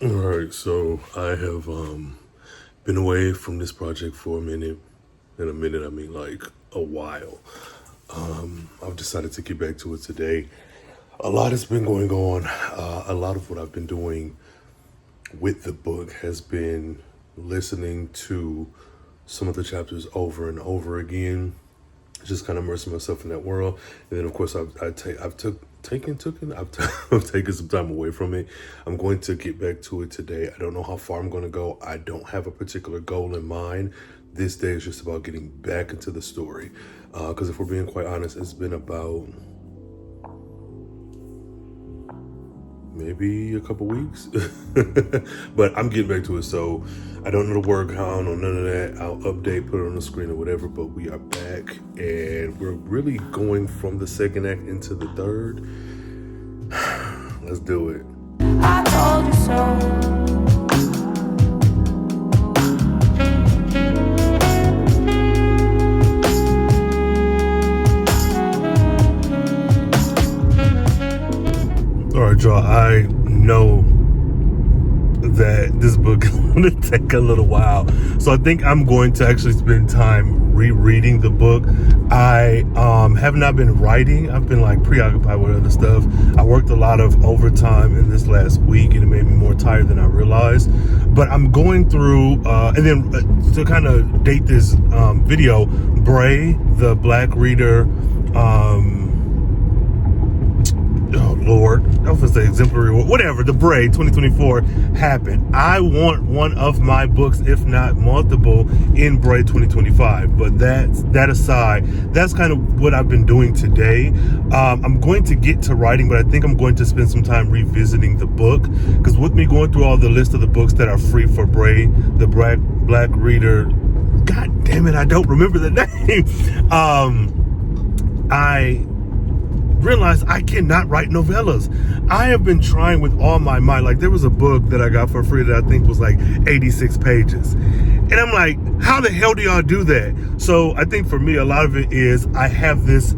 All right, so I have been away from this project for a minute. In a minute, I mean like a while. I've decided to get back to it today. A lot has been going on. A lot of what I've been doing with the book has been listening to some of the chapters over and over again, just kind of immersing myself in that world. And then, of course, I've taken some time away from it. I'm going to get back to it today. I don't know how far I'm going to go. I don't have a particular goal in mind. This day is just about getting back into the story. Because if we're being quite honest, it's been about maybe a couple weeks, but I'm getting back to it. So I don't know the word count or none of that. I'll update, put it on the screen or whatever, but we are back and we're really going from the second act into the third. Let's do it. I told you so. All right, y'all, I know that this book is going to take a little while, so I think I'm going to actually spend time rereading the book. I have not been writing. I've been like preoccupied with other stuff. I worked a lot of overtime in this last week and it made me more tired than I realized, but I'm going through and then to kind of date this video, 𝚗, the black reader, oh Lord, I was gonna say exemplary, whatever, the 𝚗 2024 happened. I want one of my books, if not multiple, in 𝚗 2025. But that aside, that's kind of what I've been doing today. I'm going to get to writing, but I think I'm going to spend some time revisiting the book, because with me going through all the list of the books that are free for 𝚗, the black reader, god damn it, I don't remember the name. I realized I cannot write novellas. I have been trying with all my might. Like, there was a book that I got for free that I think was like 86 pages. And I'm like, how the hell do y'all do that? So I think for me, a lot of it is I have this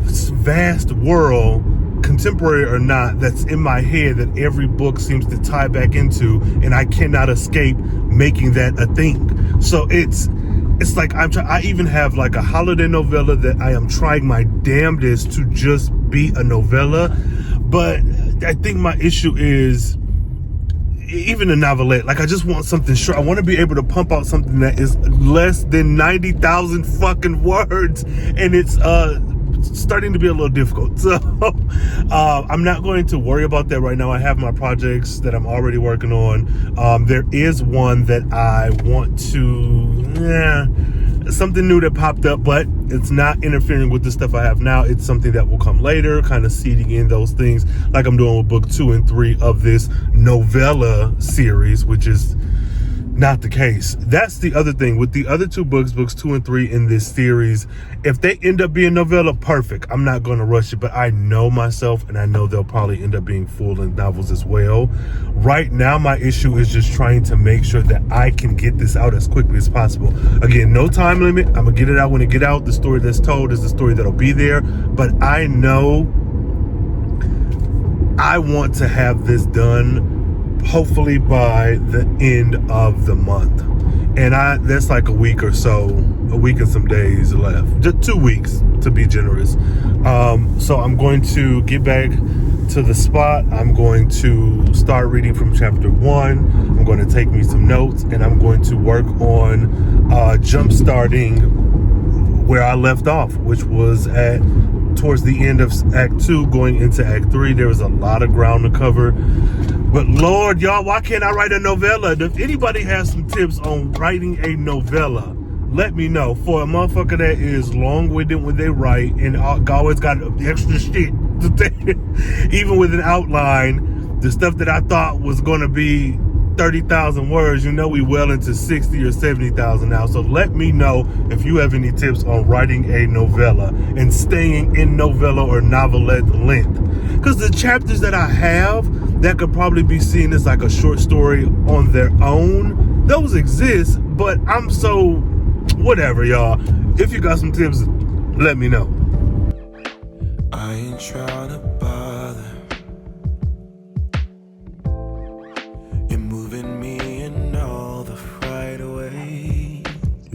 vast world, contemporary or not, that's in my head that every book seems to tie back into, and I cannot escape making that a thing. So it's like I even have like a holiday novella that I am trying my damnedest to just be a novella. But I think my issue is even a novelette. Like, I just want something short. I want to be able to pump out something that is less than 90,000 fucking words, and it's starting to be a little difficult. So I'm not going to worry about that right now. I have my projects that I'm already working on. There is one that I want to, something new that popped up, but it's not interfering with the stuff I have now. It's something that will come later, kind of seeding in those things like I'm doing with book 2 and 3 of this novella series, which is not the case. That's the other thing with the other two books 2 and 3 in this series. If they end up being novella, perfect. I'm not going to rush it, but I know myself and I know they'll probably end up being full-length novels as well. Right now, my issue is just trying to make sure that I can get this out as quickly as possible. Again, no time limit. I'm gonna get it out when it get out. The story that's told is the story that'll be there, but I know I want to have this done hopefully by the end of the month, and that's like a week or so, a week and some days left, just 2 weeks to be generous. So I'm going to get back to the spot. I'm going to start reading from chapter 1. I'm going to take me some notes, and I'm going to work on jump starting where I left off, which was towards the end of Act 2 going into Act 3. There was a lot of ground to cover. But Lord, y'all, why can't I write a novella? If anybody has some tips on writing a novella, let me know. For a motherfucker that is long-winded when they write and always got extra shit to say, even with an outline, the stuff that I thought was going to be 30,000 words, you know, we well into 60 or 70,000 now. So let me know if you have any tips on writing a novella and staying in novella or novelette length. Because the chapters that I have that could probably be seen as like a short story on their own, those exist, but I'm so whatever, y'all. If you got some tips, let me know. I ain't trying to bother.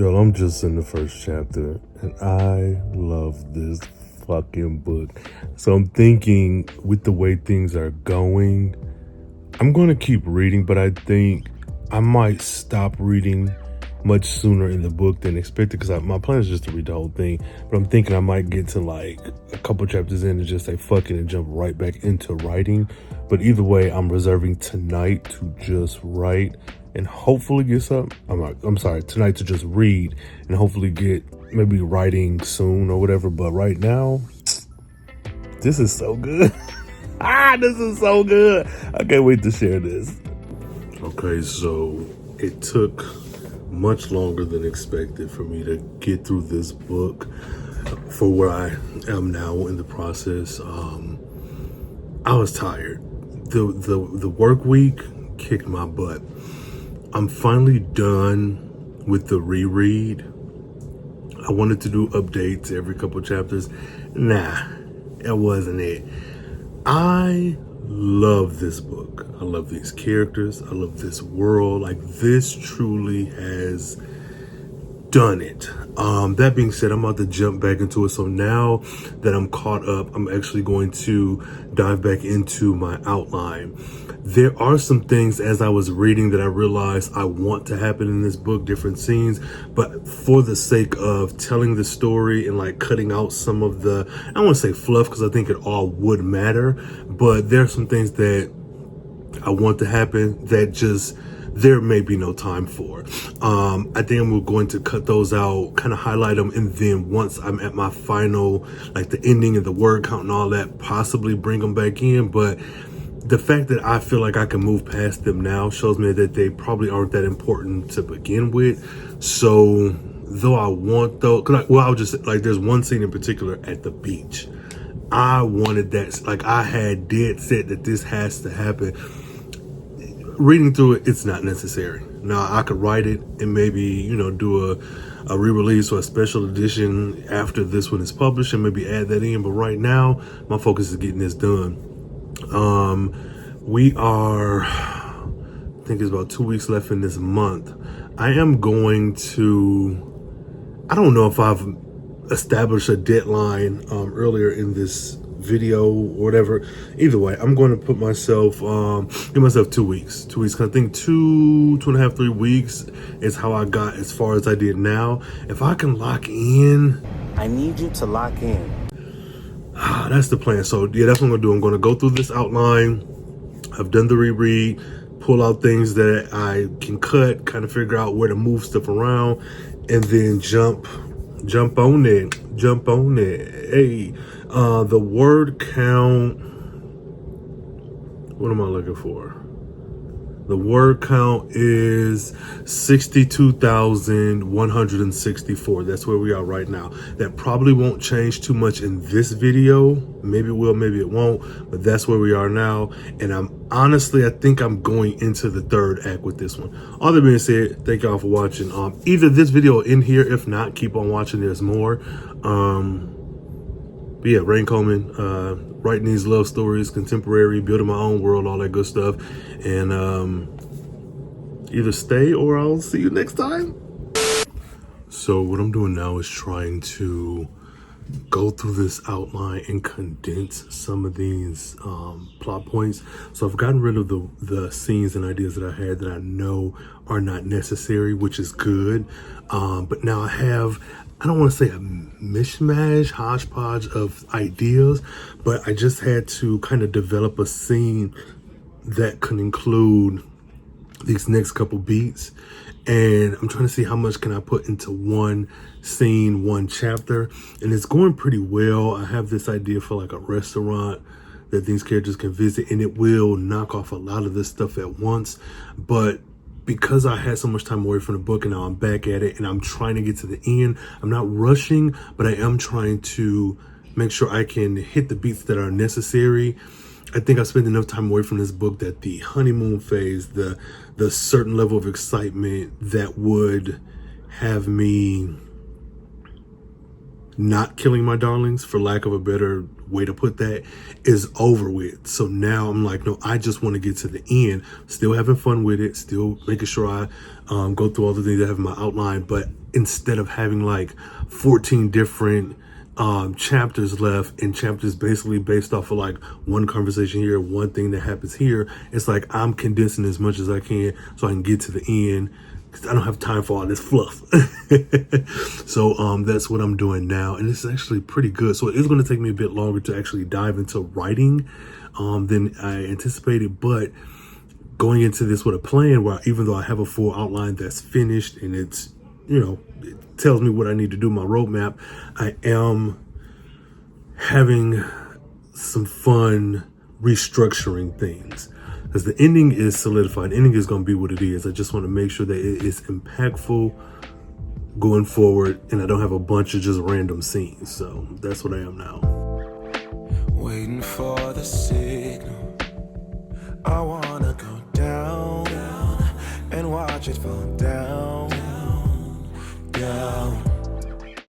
Yo, I'm just in the first chapter and I love this fucking book. So I'm thinking with the way things are going, I'm going to keep reading, but I think I might stop reading much sooner in the book than expected because my plan is just to read the whole thing. But I'm thinking I might get to like a couple chapters in and just say fuck it and jump right back into writing. But either way, I'm reserving tonight to just write and hopefully get some. I'm sorry, tonight to just read and hopefully get maybe writing soon or whatever. But right now, this is so good. This is so good. I can't wait to share this. Okay, so it took much longer than expected for me to get through this book for where I am now in the process. I was tired. The work week kicked my butt. I'm finally done with the reread. I wanted to do updates every couple chapters. Nah, that wasn't it. I love this book. I love these characters. I love this world. Like, this truly has done it. That being said, I'm about to jump back into it. So now that I'm caught up, I'm actually going to dive back into my outline. There are some things as I was reading that I realized I want to happen in this book, different scenes, but for the sake of telling the story and like cutting out some of the, I don't want to say fluff because I think it all would matter, but there are some things that I want to happen that just there may be no time for. I think I'm going to cut those out, kind of highlight them, and then once I'm at my final, like the ending and the word count and all that, possibly bring them back in. But the fact that I feel like I can move past them now shows me that they probably aren't that important to begin with. So though I want though, I'll just like, there's one scene in particular at the beach. I wanted that, like I had dead set that this has to happen. Reading through it, it's not necessary. Now I could write it and maybe, you know, do a re-release or a special edition after this one is published and maybe add that in. But right now, my focus is getting this done. We are, I think it's about 2 weeks left in this month. I am going to, I don't know if I've established a deadline earlier in this video or whatever. Either way, I'm going to put myself, give myself 2 weeks. 2 weeks. I think 2.5, 3 weeks is how I got as far as I did now. If I can lock in, I need you to lock in. That's the plan. So yeah, that's what I'm gonna do. I'm gonna go through this outline. I've done the reread, pull out things that I can cut, kind of figure out where to move stuff around, and then jump on it. Hey, the word count. What am I looking for? The word count is 62,164. That's where we are right now. That probably won't change too much in this video. Maybe it will, maybe it won't, but that's where we are now. And I think I'm going into the third act with this one. All that being said, thank y'all for watching. Either this video in here, if not, keep on watching, there's more. But yeah, Rhayne Coleman, writing these love stories, contemporary, building my own world, all that good stuff. And either stay or I'll see you next time. So what I'm doing now is trying to go through this outline and condense some of these plot points. So I've gotten rid of the scenes and ideas that I had that I know are not necessary, which is good. But now I have, I don't want to say a mishmash, hodgepodge of ideas, but I just had to kind of develop a scene that could include these next couple beats. And I'm trying to see how much can I put into one scene, one chapter. And it's going pretty well. I have this idea for like a restaurant that these characters can visit, and it will knock off a lot of this stuff at once. But because I had so much time away from the book and now I'm back at it and I'm trying to get to the end, I'm not rushing, but I am trying to make sure I can hit the beats that are necessary. I think I spent enough time away from this book that the honeymoon phase, the certain level of excitement that would have me not killing my darlings, for lack of a better way to put that, is over with. So now I'm like, no, I just want to get to the end, still having fun with it, still making sure I go through all the things that I have in my outline, but instead of having like 14 different chapters left, and chapters basically based off of like one conversation here, one thing that happens here. It's like I'm condensing as much as I can so I can get to the end, because I don't have time for all this fluff. So that's what I'm doing now, and it's actually pretty good. So it's going to take me a bit longer to actually dive into writing than I anticipated, but going into this with a plan where even though I have a full outline that's finished and it's, you know, it tells me what I need to do, my roadmap, I am having some fun restructuring things, because the ending is solidified. The ending is going to be what it is. I just want to make sure that it is impactful going forward, and I don't have a bunch of just random scenes. So that's what I am now. Waiting for the signal. I wanna go down and watch it fall down, down.